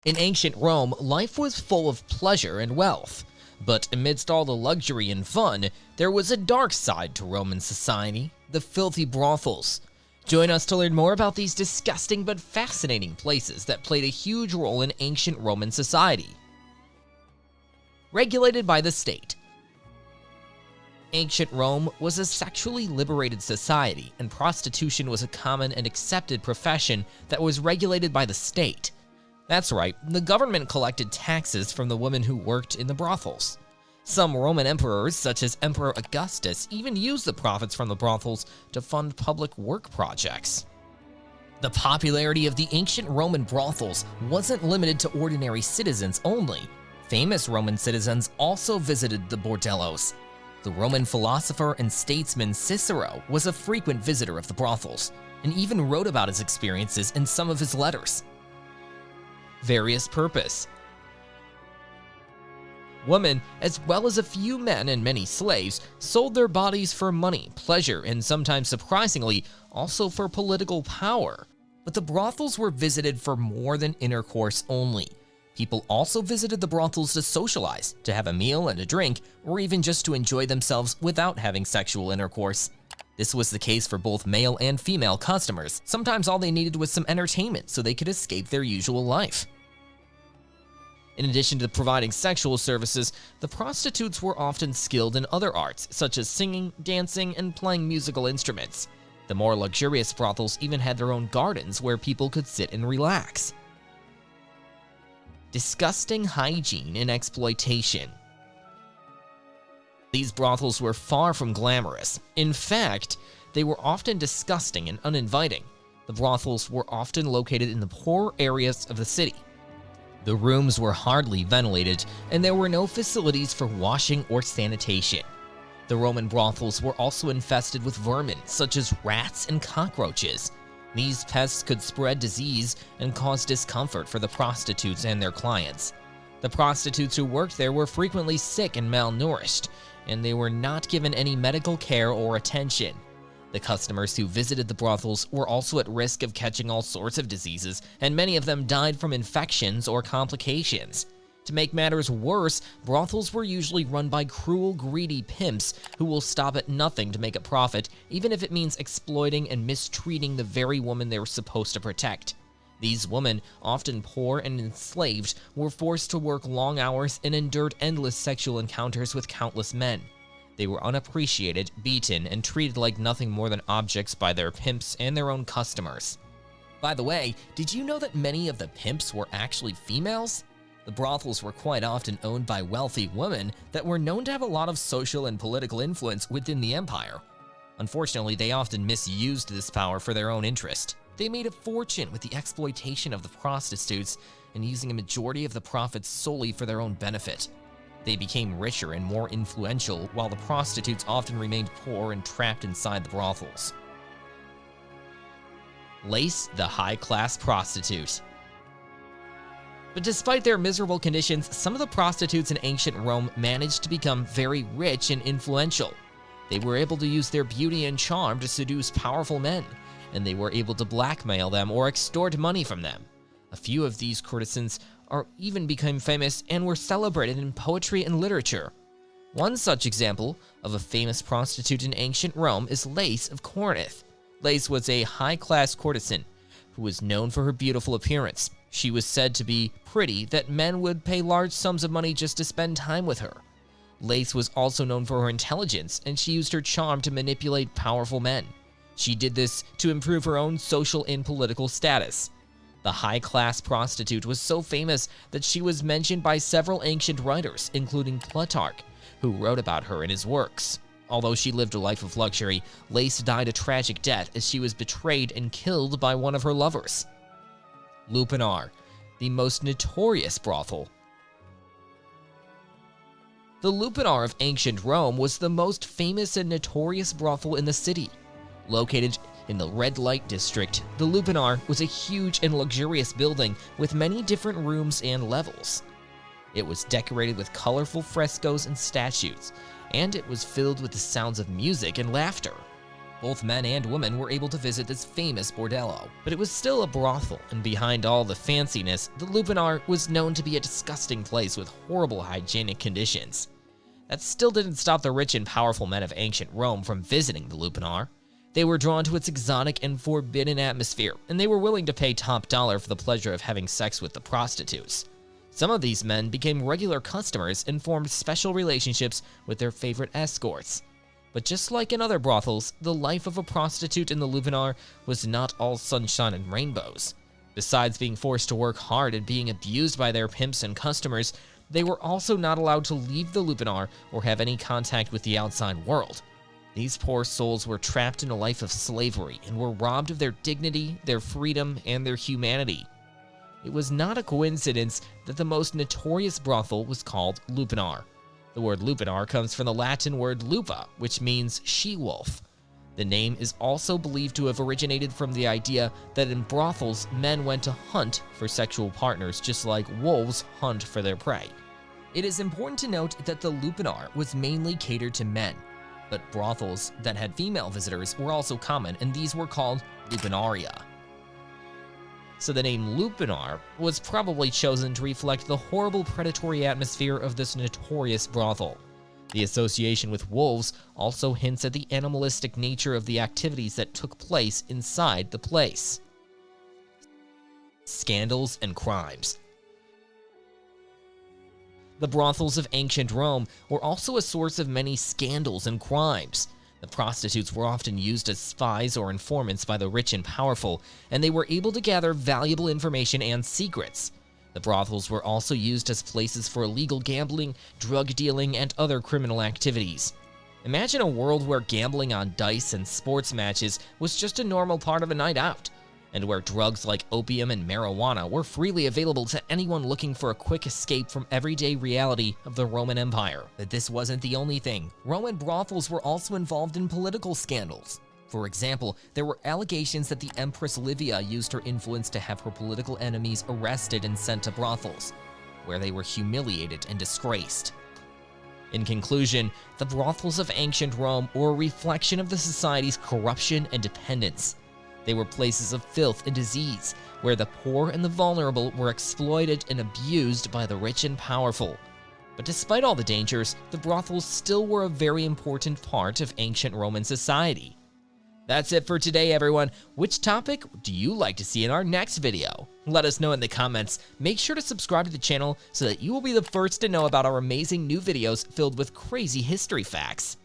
In ancient Rome, life was full of pleasure and wealth. But amidst all the luxury and fun, there was a dark side to Roman society, the filthy brothels. Join us to learn more about these disgusting but fascinating places that played a huge role in ancient Roman society. Regulated by the state. Ancient Rome was a sexually liberated society, and prostitution was a common and accepted profession that was regulated by the state. That's right, the government collected taxes from the women who worked in the brothels. Some Roman emperors, such as Emperor Augustus, even used the profits from the brothels to fund public work projects. The popularity of the ancient Roman brothels wasn't limited to ordinary citizens only. Famous Roman citizens also visited the bordellos. The Roman philosopher and statesman Cicero was a frequent visitor of the brothels, and even wrote about his experiences in some of his letters. Various purpose. Women, as well as a few men and many slaves, sold their bodies for money, pleasure, and sometimes surprisingly, also for political power. But the brothels were visited for more than intercourse only. People also visited the brothels to socialize, to have a meal and a drink, or even just to enjoy themselves without having sexual intercourse. This was the case for both male and female customers. Sometimes all they needed was some entertainment so they could escape their usual life. In addition to providing sexual services, the prostitutes were often skilled in other arts, such as singing, dancing, and playing musical instruments. The more luxurious brothels even had their own gardens where people could sit and relax. Disgusting hygiene and exploitation. These brothels were far from glamorous. In fact, they were often disgusting and uninviting. The brothels were often located in the poor areas of the city. The rooms were hardly ventilated, and there were no facilities for washing or sanitation. The Roman brothels were also infested with vermin, such as rats and cockroaches. These pests could spread disease and cause discomfort for the prostitutes and their clients. The prostitutes who worked there were frequently sick and malnourished, and they were not given any medical care or attention. The customers who visited the brothels were also at risk of catching all sorts of diseases, and many of them died from infections or complications. To make matters worse, brothels were usually run by cruel, greedy pimps who will stop at nothing to make a profit, even if it means exploiting and mistreating the very woman they were supposed to protect. These women, often poor and enslaved, were forced to work long hours and endured endless sexual encounters with countless men. They were unappreciated, beaten, and treated like nothing more than objects by their pimps and their own customers. By the way, did you know that many of the pimps were actually females? The brothels were quite often owned by wealthy women that were known to have a lot of social and political influence within the empire. Unfortunately, they often misused this power for their own interest. They made a fortune with the exploitation of the prostitutes and using a majority of the profits solely for their own benefit. They became richer and more influential, while the prostitutes often remained poor and trapped inside the brothels. Lace, the high-class prostitute. But despite their miserable conditions, some of the prostitutes in ancient Rome managed to become very rich and influential. They were able to use their beauty and charm to seduce powerful men, and they were able to blackmail them or extort money from them. A few of these courtesans even became famous and were celebrated in poetry and literature. One such example of a famous prostitute in ancient Rome is Lace of Corinth. Lace was a high-class courtesan who was known for her beautiful appearance. She was said to be pretty that men would pay large sums of money just to spend time with her. Lace was also known for her intelligence, and she used her charm to manipulate powerful men. She did this to improve her own social and political status. The high-class prostitute was so famous that she was mentioned by several ancient writers, including Plutarch, who wrote about her in his works. Although she lived a life of luxury, Lace died a tragic death as she was betrayed and killed by one of her lovers. Lupanar, the most notorious brothel. The Lupanar of ancient Rome was the most famous and notorious brothel in the city. Located in the red light district, the Lupanar was a huge and luxurious building with many different rooms and levels. It was decorated with colorful frescoes and statues, and it was filled with the sounds of music and laughter. Both men and women were able to visit this famous bordello, but it was still a brothel, and behind all the fanciness, the Lupanar was known to be a disgusting place with horrible hygienic conditions. That still didn't stop the rich and powerful men of ancient Rome from visiting the Lupanar. They were drawn to its exotic and forbidden atmosphere, and they were willing to pay top dollar for the pleasure of having sex with the prostitutes. Some of these men became regular customers and formed special relationships with their favorite escorts. But just like in other brothels, the life of a prostitute in the Lupanar was not all sunshine and rainbows. Besides being forced to work hard and being abused by their pimps and customers, they were also not allowed to leave the Lupanar or have any contact with the outside world. These poor souls were trapped in a life of slavery and were robbed of their dignity, their freedom, and their humanity. It was not a coincidence that the most notorious brothel was called Lupanar. The word Lupanar comes from the Latin word lupa, which means she-wolf. The name is also believed to have originated from the idea that in brothels, men went to hunt for sexual partners just like wolves hunt for their prey. It is important to note that the Lupanar was mainly catered to men, but brothels that had female visitors were also common, and these were called lupanaria. So the name Lupanar was probably chosen to reflect the horrible predatory atmosphere of this notorious brothel. The association with wolves also hints at the animalistic nature of the activities that took place inside the place. Scandals and crimes. The brothels of ancient Rome were also a source of many scandals and crimes. The prostitutes were often used as spies or informants by the rich and powerful, and they were able to gather valuable information and secrets. The brothels were also used as places for illegal gambling, drug dealing, and other criminal activities. Imagine a world where gambling on dice and sports matches was just a normal part of a night out, and where drugs like opium and marijuana were freely available to anyone looking for a quick escape from everyday reality of the Roman Empire. But this wasn't the only thing. Roman brothels were also involved in political scandals. For example, there were allegations that the Empress Livia used her influence to have her political enemies arrested and sent to brothels, where they were humiliated and disgraced. In conclusion, the brothels of ancient Rome were a reflection of the society's corruption and dependence. They were places of filth and disease, where the poor and the vulnerable were exploited and abused by the rich and powerful. But despite all the dangers, the brothels still were a very important part of ancient Roman society. That's it for today, everyone. Which topic do you like to see in our next video? Let us know in the comments. Make sure to subscribe to the channel so that you will be the first to know about our amazing new videos filled with crazy history facts.